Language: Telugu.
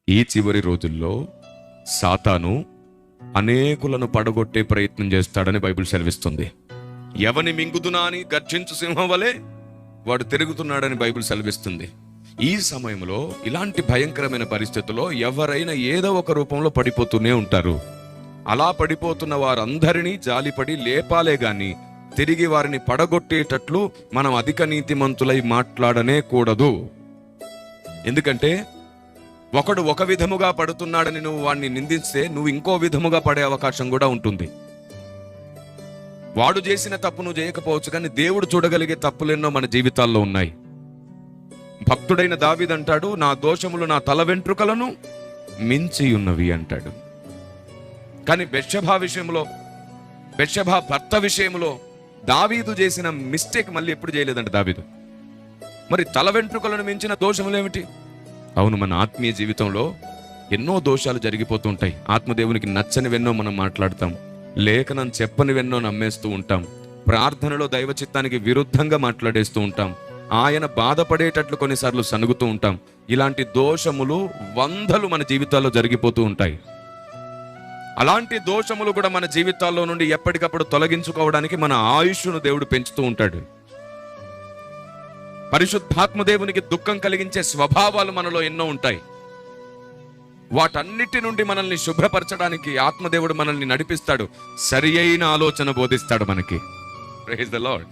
ఈ చివరి రోజుల్లో సాతాను అనేకులను పడగొట్టే ప్రయత్నం చేస్తాడని బైబిల్ సెలవిస్తుంది. ఎవని మింగుదునా అని గర్జించు సింహం వలె వాడు తిరుగుతున్నాడని బైబిల్ సెలవిస్తుంది. ఈ సమయంలో ఇలాంటి భయంకరమైన పరిస్థితుల్లో ఎవరైనా ఏదో ఒక రూపంలో పడిపోతూనే ఉంటారు. అలా పడిపోతున్న వారందరినీ జాలిపడి లేపాలే గాని తిరిగి వారిని పడగొట్టేటట్లు మనం అధిక నీతిమంతులై మాట్లాడనే కూడదు. ఎందుకంటే ఒకడు ఒక విధముగా పడుతున్నాడని నువ్వు వాడిని నిందిస్తే నువ్వు ఇంకో విధముగా పడే అవకాశం కూడా ఉంటుంది. వాడు చేసిన తప్పు నువ్వు చేయకపోవచ్చు, కానీ దేవుడు చూడగలిగే తప్పులెన్నో మన జీవితాల్లో ఉన్నాయి. భక్తుడైన దావీదు అంటాడు, నా దోషములు నా తల వెంట్రుకలను మించి ఉన్నవి అంటాడు. కానీ బెత్షెబా భర్త విషయంలో దావీదు చేసిన మిస్టేక్ మళ్ళీ ఎప్పుడు చేయలేదంట దావీదు. మరి తల వెంట్రుకలను మించిన దోషములు ఏమిటి? అవును, మన ఆత్మీయ జీవితంలో ఎన్నో దోషాలు జరిగిపోతూ ఉంటాయి. ఆత్మదేవునికి నచ్చనివెన్నో మనం మాట్లాడతాం, లేఖనం చెప్పనివెన్నో నమ్మేస్తూ ఉంటాం, ప్రార్థనలో దైవ చిత్తానికి విరుద్ధంగా మాట్లాడేస్తూ ఉంటాం, ఆయన బాధపడేటట్లు కొన్నిసార్లు సనుగుతూ ఉంటాం. ఇలాంటి దోషములు వందలు మన జీవితాల్లో జరిగిపోతూ ఉంటాయి. అలాంటి దోషములు కూడా మన జీవితాల్లో నుండి ఎప్పటికప్పుడు తొలగించుకోవడానికి మన ఆయుష్ను దేవుడు పెంచుతూ ఉంటాడు. పరిశుద్ధాత్మ దేవునికి దుఃఖం కలిగించే స్వభావాలు మనలో ఎన్నో ఉంటాయి. వాటన్నిటి నుండి మనల్ని శుభ్రపరచడానికి ఆత్మదేవుడు మనల్ని నడిపిస్తాడు. సరి అయిన ఆలోచన బోధిస్తాడు మనకి. Praise the lord.